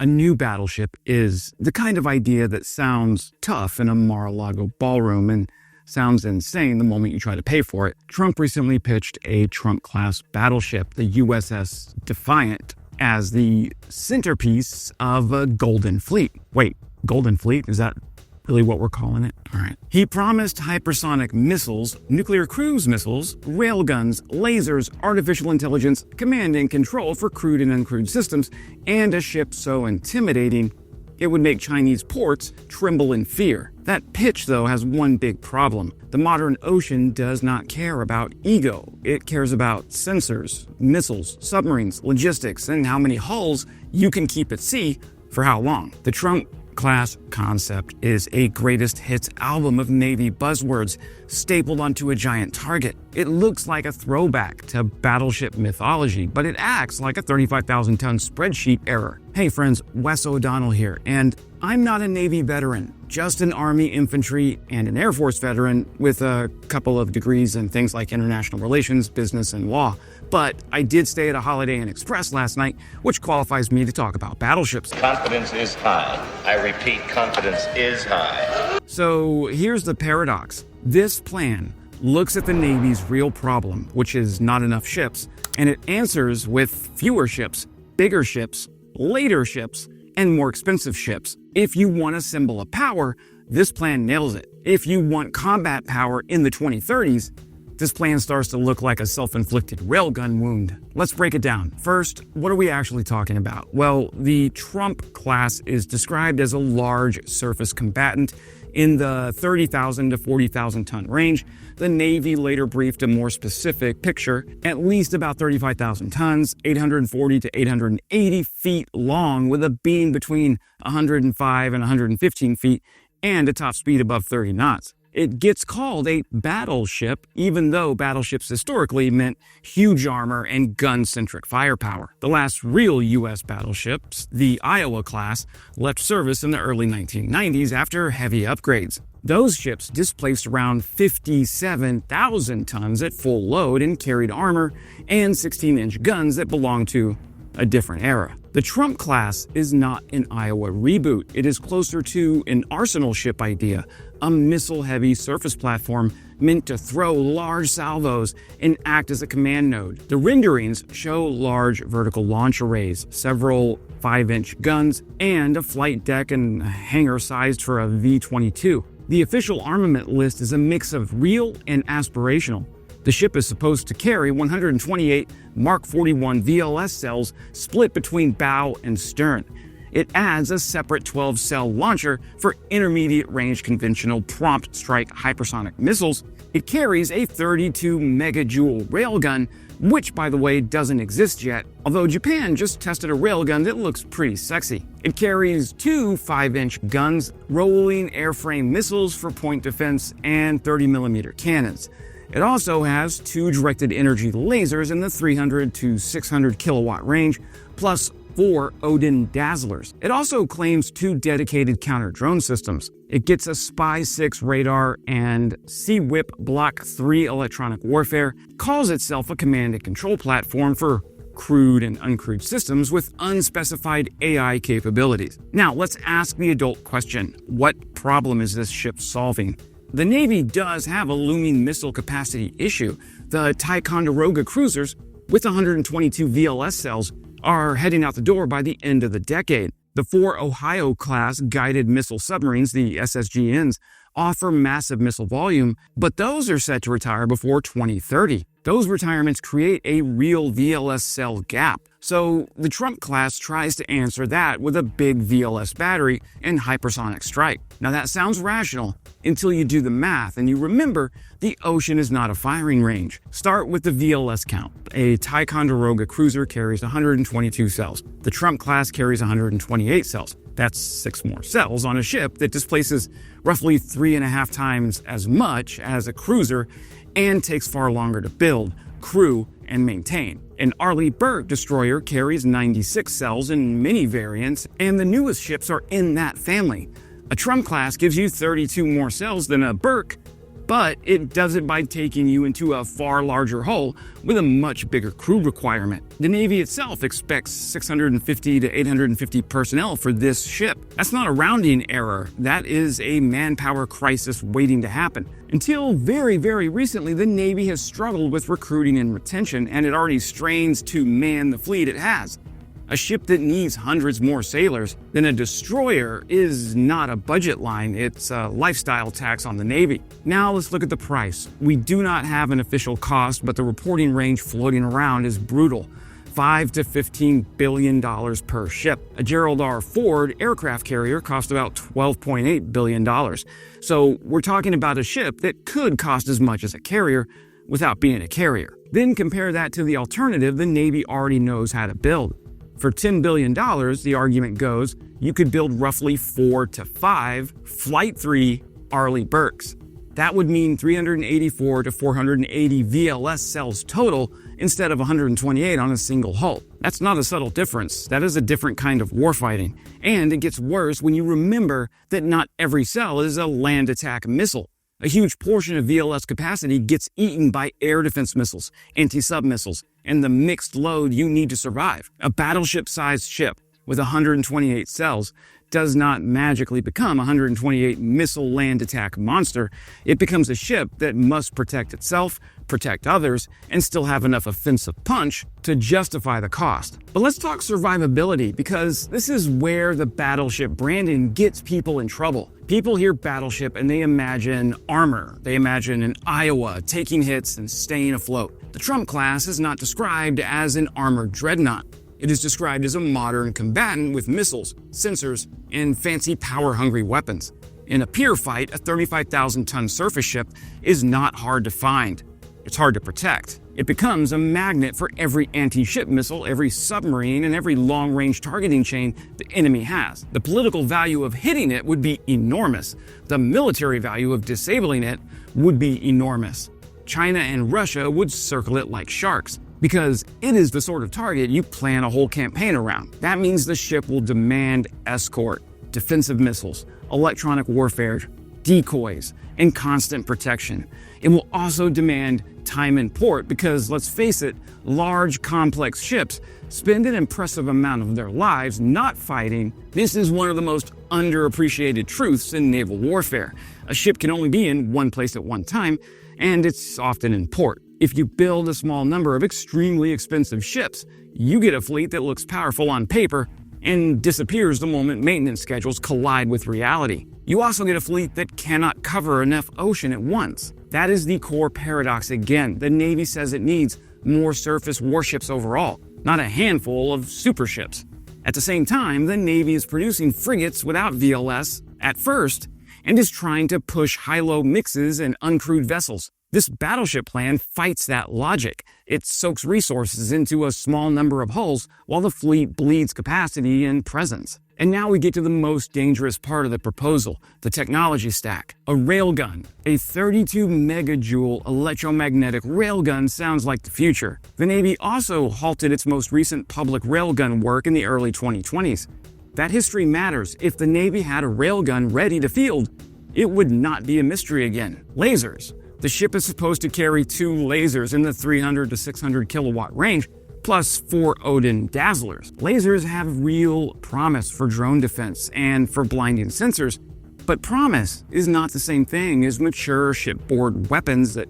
A new battleship is the kind of idea that sounds tough in a Mar-a-Lago ballroom and sounds insane the moment you try to pay for it. Trump recently pitched a Trump-class battleship, the USS Defiant, as the centerpiece of a Golden Fleet. Wait, Golden Fleet? Is that really what we're calling it? All right. He promised hypersonic missiles, nuclear cruise missiles, railguns, lasers, artificial intelligence, command and control for crewed and uncrewed systems, and a ship so intimidating it would make Chinese ports tremble in fear. That pitch, though, has one big problem. The modern ocean does not care about ego. It cares about sensors, missiles, submarines, logistics, and how many hulls you can keep at sea for how long. The Trump-class concept is a greatest hits album of Navy buzzwords stapled onto a giant target. It looks like a throwback to battleship mythology, but it acts like a 35,000-ton spreadsheet error. Hey friends, Wes O'Donnell here, and I'm not a Navy veteran, just an Army infantry and an Air Force veteran with a couple of degrees in things like international relations, business, and law. But I did stay at a Holiday Inn Express last night, which qualifies me to talk about battleships. Confidence is high. I repeat, confidence is high. So here's the paradox. This plan looks at the Navy's real problem, which is not enough ships, and it answers with fewer ships, bigger ships, later ships, and more expensive ships. If you want a symbol of power, this plan nails it. If you want combat power in the 2030s, this plan starts to look like a self-inflicted railgun wound. Let's break it down. First, what are we actually talking about? Well, the Trump class is described as a large surface combatant in the 30,000 to 40,000 ton range. The Navy later briefed a more specific picture, at least about 35,000 tons, 840 to 880 feet long, with a beam between 105 and 115 feet, and a top speed above 30 knots. It gets called a battleship, even though battleships historically meant huge armor and gun-centric firepower. The last real U.S. battleships, the Iowa class, left service in the early 1990s after heavy upgrades. Those ships displaced around 57,000 tons at full load and carried armor and 16-inch guns that belonged to a different era. The Trump class is not an Iowa reboot. It is closer to an arsenal ship idea, a missile-heavy surface platform meant to throw large salvos and act as a command node. The renderings show large vertical launch arrays, several 5-inch guns, and a flight deck and hangar sized for a V-22. The official armament list is a mix of real and aspirational. The ship is supposed to carry 128 Mark 41 VLS cells split between bow and stern. It adds a separate 12-cell launcher for intermediate-range conventional prompt strike hypersonic missiles. It carries a 32 megajoule railgun, which, by the way, doesn't exist yet, although Japan just tested a railgun that looks pretty sexy. It carries two 5-inch guns, rolling airframe missiles for point defense, and 30mm cannons. It also has two directed energy lasers in the 300 to 600 kilowatt range, plus 4 Odin Dazzlers. It also claims 2 dedicated counter-drone systems. It gets a Spy-6 radar and Sea-Whip Block 3 electronic warfare, calls itself a command and control platform for crewed and uncrewed systems with unspecified AI capabilities. Now, let's ask the adult question. What problem is this ship solving? The Navy does have a looming missile capacity issue. The Ticonderoga cruisers, with 122 VLS cells, are heading out the door by the end of the decade. The 4 Ohio-class guided missile submarines, the SSGNs, offer massive missile volume, but those are set to retire before 2030. Those retirements create a real VLS cell gap. So the Trump class tries to answer that with a big VLS battery and hypersonic strike. Now that sounds rational until you do the math and you remember the ocean is not a firing range. Start with the VLS count. A Ticonderoga cruiser carries 122 cells. The Trump class carries 128 cells. That's 6 more cells on a ship that displaces roughly 3.5 times as much as a cruiser and takes far longer to build, crew, and maintain. An Arleigh Burke destroyer carries 96 cells in many variants, and the newest ships are in that family. A Trump class gives you 32 more cells than a Burke, but it does it by taking you into a far larger hull with a much bigger crew requirement. The Navy itself expects 650 to 850 personnel for this ship. That's not a rounding error. That is a manpower crisis waiting to happen. Until very, very recently, the Navy has struggled with recruiting and retention, and it already strains to man the fleet it has. A ship that needs hundreds more sailors than a destroyer is not a budget line, it's a lifestyle tax on the Navy. Now let's look at the price. We do not have an official cost, but the reporting range floating around is brutal. $5 to $15 billion per ship. A Gerald R. Ford aircraft carrier cost about $12.8 billion. So we're talking about a ship that could cost as much as a carrier without being a carrier. Then compare that to the alternative the Navy already knows how to build. For $10 billion, the argument goes, you could build roughly 4 to 5 Flight 3 Arleigh Burkes. That would mean 384 to 480 VLS cells total instead of 128 on a single hull. That's not a subtle difference. That is a different kind of warfighting. And it gets worse when you remember that not every cell is a land attack missile. A huge portion of VLS capacity gets eaten by air defense missiles, anti-sub missiles, and the mixed load you need to survive. A battleship-sized ship with 128 cells does not magically become a 128 missile land attack monster. It becomes a ship that must protect itself, protect others, and still have enough offensive punch to justify the cost. But let's talk survivability, because this is where the battleship branding gets people in trouble. People hear battleship and they imagine armor. They imagine an Iowa taking hits and staying afloat. The Trump class is not described as an armored dreadnought. It is described as a modern combatant with missiles, sensors, and fancy power-hungry weapons. In a peer fight, a 35,000-ton surface ship is not hard to find. It's hard to protect. It becomes a magnet for every anti-ship missile, every submarine, and every long-range targeting chain the enemy has. The political value of hitting it would be enormous. The military value of disabling it would be enormous. China and Russia would circle it like sharks, because it is the sort of target you plan a whole campaign around. That means the ship will demand escort, defensive missiles, electronic warfare, decoys, and constant protection. It will also demand time in port because, let's face it, large, complex ships spend an impressive amount of their lives not fighting. This is one of the most underappreciated truths in naval warfare. A ship can only be in one place at one time, and it's often in port. If you build a small number of extremely expensive ships, you get a fleet that looks powerful on paper and disappears the moment maintenance schedules collide with reality. You also get a fleet that cannot cover enough ocean at once. That is the core paradox again. The Navy says it needs more surface warships overall, not a handful of super ships. At the same time, the Navy is producing frigates without VLS at first and is trying to push high-low mixes and uncrewed vessels. This battleship plan fights that logic. It soaks resources into a small number of hulls while the fleet bleeds capacity and presence. And now we get to the most dangerous part of the proposal, the technology stack. A railgun. A 32 megajoule electromagnetic railgun sounds like the future. The Navy also halted its most recent public railgun work in the early 2020s. That history matters. If the Navy had a railgun ready to field, it would not be a mystery again. Lasers. The ship is supposed to carry 2 lasers in the 300 to 600 kilowatt range, plus 4 Odin dazzlers. Lasers have real promise for drone defense and for blinding sensors, but promise is not the same thing as mature shipboard weapons that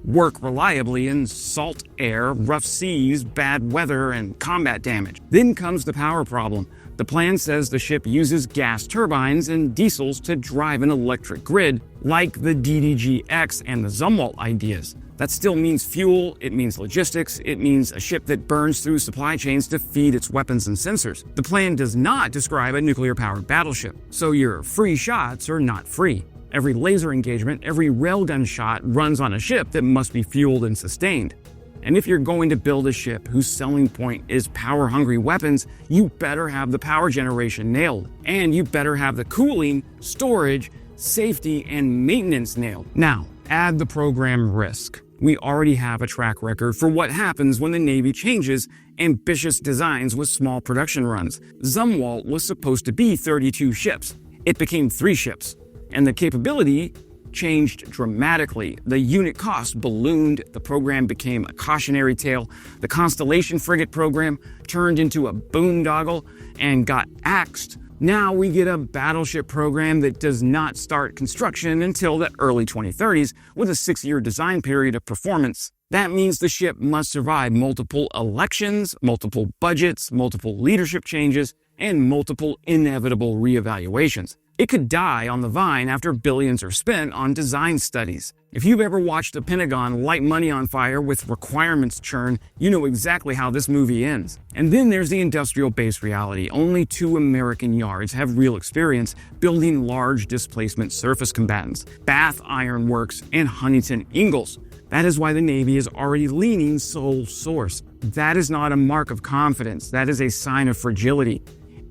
work reliably in salt air, rough seas, bad weather, and combat damage. Then comes the power problem. The plan says the ship uses gas turbines and diesels to drive an electric grid, like the DDG-X and the Zumwalt ideas. That still means fuel, it means logistics, it means a ship that burns through supply chains to feed its weapons and sensors. The plan does not describe a nuclear-powered battleship, so your free shots are not free. Every laser engagement, every railgun shot runs on a ship that must be fueled and sustained. And if you're going to build a ship whose selling point is power-hungry weapons, you better have the power generation nailed. And you better have the cooling, storage, safety, and maintenance nailed. Now, add the program risk. We already have a track record for what happens when the Navy changes ambitious designs with small production runs. Zumwalt was supposed to be 32 ships. It became 3 ships. And the capability changed dramatically. The unit cost ballooned, the program became a cautionary tale, the Constellation frigate program turned into a boondoggle and got axed. Now we get a battleship program that does not start construction until the early 2030s with a 6-year design period of performance. That means the ship must survive multiple elections, multiple budgets, multiple leadership changes, and multiple inevitable reevaluations. It could die on the vine after billions are spent on design studies. If you've ever watched the Pentagon light money on fire with requirements churn, you know exactly how this movie ends. And then there's the industrial base reality. Only 2 American yards have real experience building large displacement surface combatants, Bath Iron Works and Huntington Ingalls. That is why the Navy is already leaning sole source. That is not a mark of confidence. That is a sign of fragility.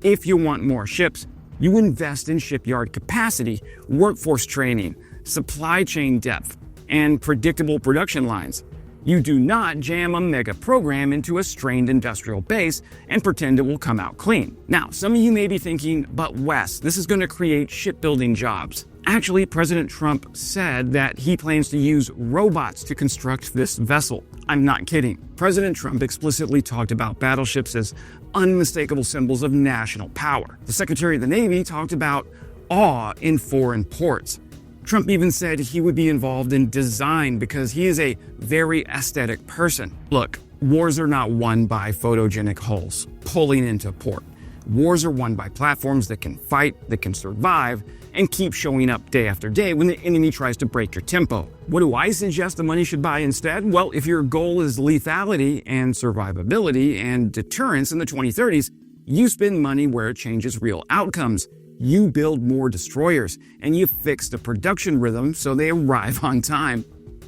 If you want more ships, you invest in shipyard capacity, workforce training, supply chain depth, and predictable production lines. You do not jam a mega program into a strained industrial base and pretend it will come out clean. Now, some of you may be thinking, but Wes, this is going to create shipbuilding jobs. Actually, President Trump said that he plans to use robots to construct this vessel. I'm not kidding. President Trump explicitly talked about battleships as unmistakable symbols of national power. The Secretary of the Navy talked about awe in foreign ports. Trump even said he would be involved in design because he is a very aesthetic person. Look, wars are not won by photogenic hulls pulling into port. Wars are won by platforms that can fight, that can survive, and keep showing up day after day when the enemy tries to break your tempo. What do I suggest the money should buy instead? Well, if your goal is lethality and survivability and deterrence in the 2030s, you spend money where it changes real outcomes. You build more destroyers, and you fix the production rhythm so they arrive on time.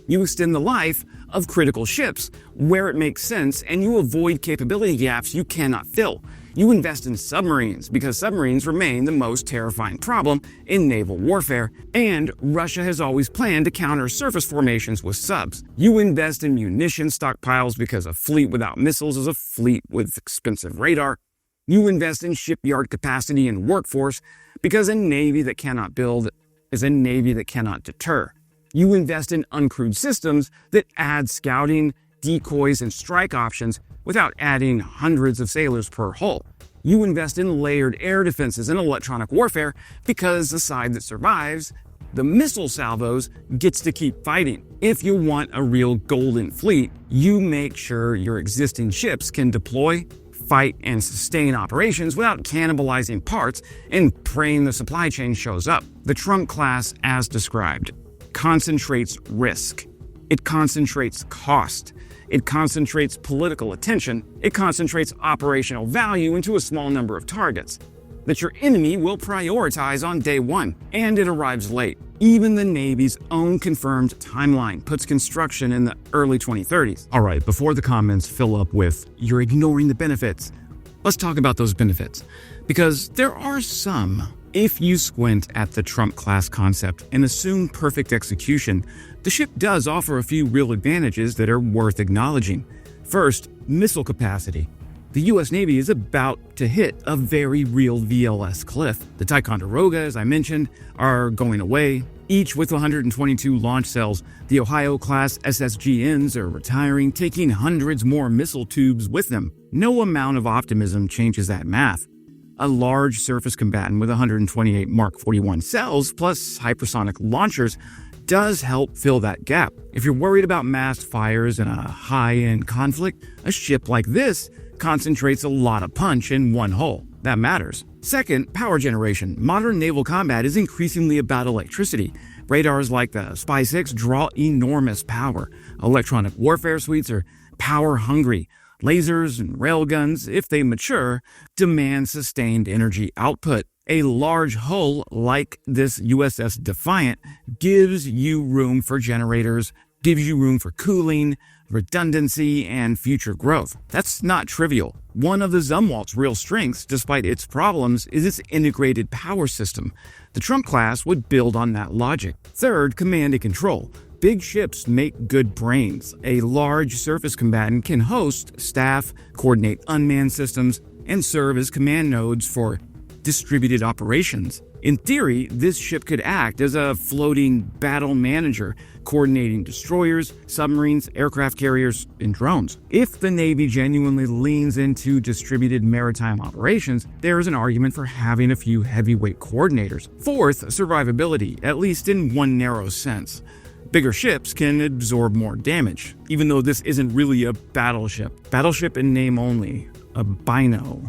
You extend the life of critical ships where it makes sense, and you avoid capability gaps you cannot fill. You invest in submarines because submarines remain the most terrifying problem in naval warfare, and Russia has always planned to counter surface formations with subs. You invest in munition stockpiles because a fleet without missiles is a fleet with expensive radar. You invest in shipyard capacity and workforce because a navy that cannot build is a navy that cannot deter. You invest in uncrewed systems that add scouting, decoys, and strike options without adding hundreds of sailors per hull. You invest in layered air defenses and electronic warfare because the side that survives the missile salvos gets to keep fighting. If you want a real golden fleet, you make sure your existing ships can deploy, fight, and sustain operations without cannibalizing parts and praying the supply chain shows up. The Trump class, as described, concentrates risk. It concentrates cost. It concentrates political attention. It concentrates operational value into a small number of targets that your enemy will prioritize on day one, and it arrives late. Even the Navy's own confirmed timeline puts construction in the early 2030s. All right, before the comments fill up with, "You're ignoring the benefits," let's talk about those benefits, because there are some. If you squint at the Trump class concept and assume perfect execution, the ship does offer a few real advantages that are worth acknowledging. First, missile capacity. The U.S. Navy is about to hit a very real VLS cliff. The Ticonderoga, as I mentioned, are going away, each with 122 launch cells. The Ohio-class SSGNs are retiring, taking hundreds more missile tubes with them. No amount of optimism changes that math. A large surface combatant with 128 Mark 41 cells plus hypersonic launchers does help fill that gap. If you're worried about mass fires in a high-end conflict, a ship like this concentrates a lot of punch in one hull. That matters. Second, power generation. Modern naval combat is increasingly about electricity. Radars like the SPY-6 draw enormous power. Electronic warfare suites are power-hungry. Lasers and railguns, if they mature, demand sustained energy output. A large hull like this USS Defiant gives you room for generators, gives you room for cooling, redundancy, and future growth. That's not trivial. One of the Zumwalt's real strengths, despite its problems, is its integrated power system. The Trump class would build on that logic. Third, command and control. Big ships make good brains. A large surface combatant can host, staff, coordinate unmanned systems, and serve as command nodes for distributed operations. In theory, this ship could act as a floating battle manager, coordinating destroyers, submarines, aircraft carriers, and drones. If the Navy genuinely leans into distributed maritime operations, there is an argument for having a few heavyweight coordinators. Fourth, survivability, at least in one narrow sense. Bigger ships can absorb more damage, even though this isn't really a battleship. Battleship in name only. A bino.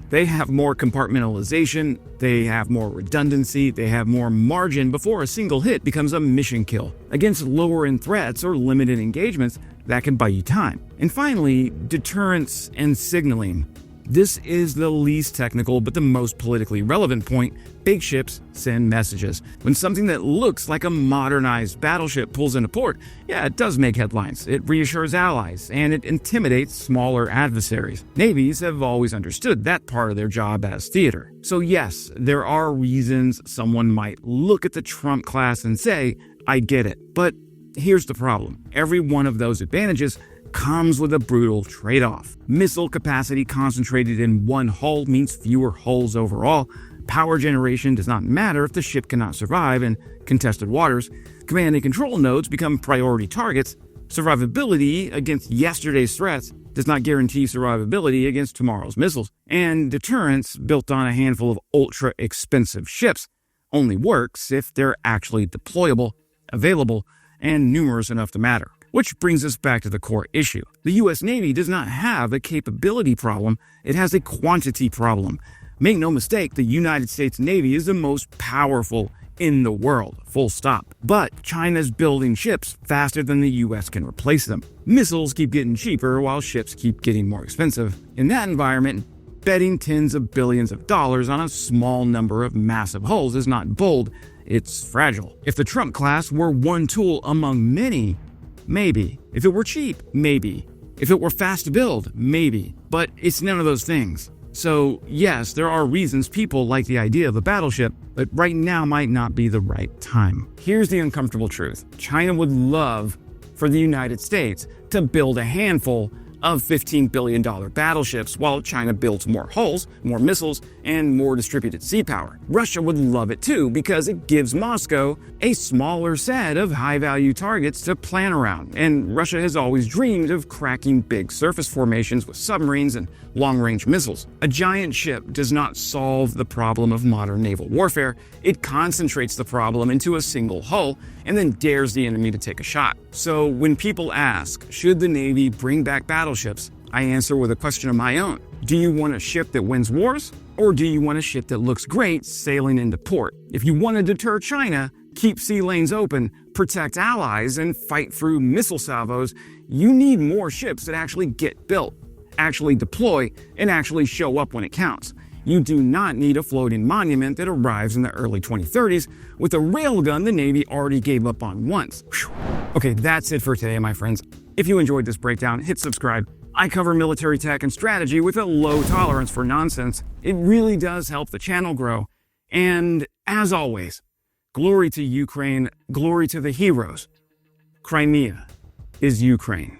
They have more compartmentalization, they have more redundancy, they have more margin before a single hit becomes a mission kill. Against lower-end threats or limited engagements, that can buy you time. And finally, deterrence and signaling. This is the least technical but the most politically relevant point. Big ships send messages. When something that looks like a modernized battleship pulls into port, yeah, it does make headlines. It reassures allies, and it intimidates smaller adversaries. Navies have always understood that part of their job as theater. So yes, there are reasons someone might look at the Trump class and say, I get it. But here's the problem. Every one of those advantages comes with a brutal trade-off. Missile capacity concentrated in one hull means fewer hulls overall. Power generation does not matter if the ship cannot survive in contested waters. Command and control nodes become priority targets. Survivability against yesterday's threats does not guarantee survivability against tomorrow's missiles. And deterrence, built on a handful of ultra-expensive ships, only works if they're actually deployable, available, and numerous enough to matter. Which brings us back to the core issue. The US Navy does not have a capability problem, it has a quantity problem. Make no mistake, the United States Navy is the most powerful in the world, full stop. But China's building ships faster than the US can replace them. Missiles keep getting cheaper while ships keep getting more expensive. In that environment, betting tens of billions of dollars on a small number of massive hulls is not bold, it's fragile. If the Trump class were one tool among many, maybe. If it were cheap, maybe. If it were fast to build, maybe. But it's none of those things. So, yes, there are reasons people like the idea of a battleship, but right now might not be the right time. Here's the uncomfortable truth. China would love for the United States to build a handful of $15 billion battleships while China builds more hulls, more missiles, and more distributed sea power. Russia would love it too because it gives Moscow a smaller set of high-value targets to plan around, and Russia has always dreamed of cracking big surface formations with submarines and long-range missiles. A giant ship does not solve the problem of modern naval warfare, it concentrates the problem into a single hull and then dares the enemy to take a shot. So when people ask, should the Navy bring back battleships, I answer with a question of my own. Do you want a ship that wins wars? Or do you want a ship that looks great sailing into port? If you want to deter China, keep sea lanes open, protect allies, and fight through missile salvos, you need more ships that actually get built, actually deploy, and actually show up when it counts. You do not need a floating monument that arrives in the early 2030s with a railgun the Navy already gave up on once. Whew. Okay, that's it for today, my friends. If you enjoyed this breakdown, hit subscribe. I cover military tech and strategy with a low tolerance for nonsense. It really does help the channel grow. And as always, glory to Ukraine, glory to the heroes. Crimea is Ukraine.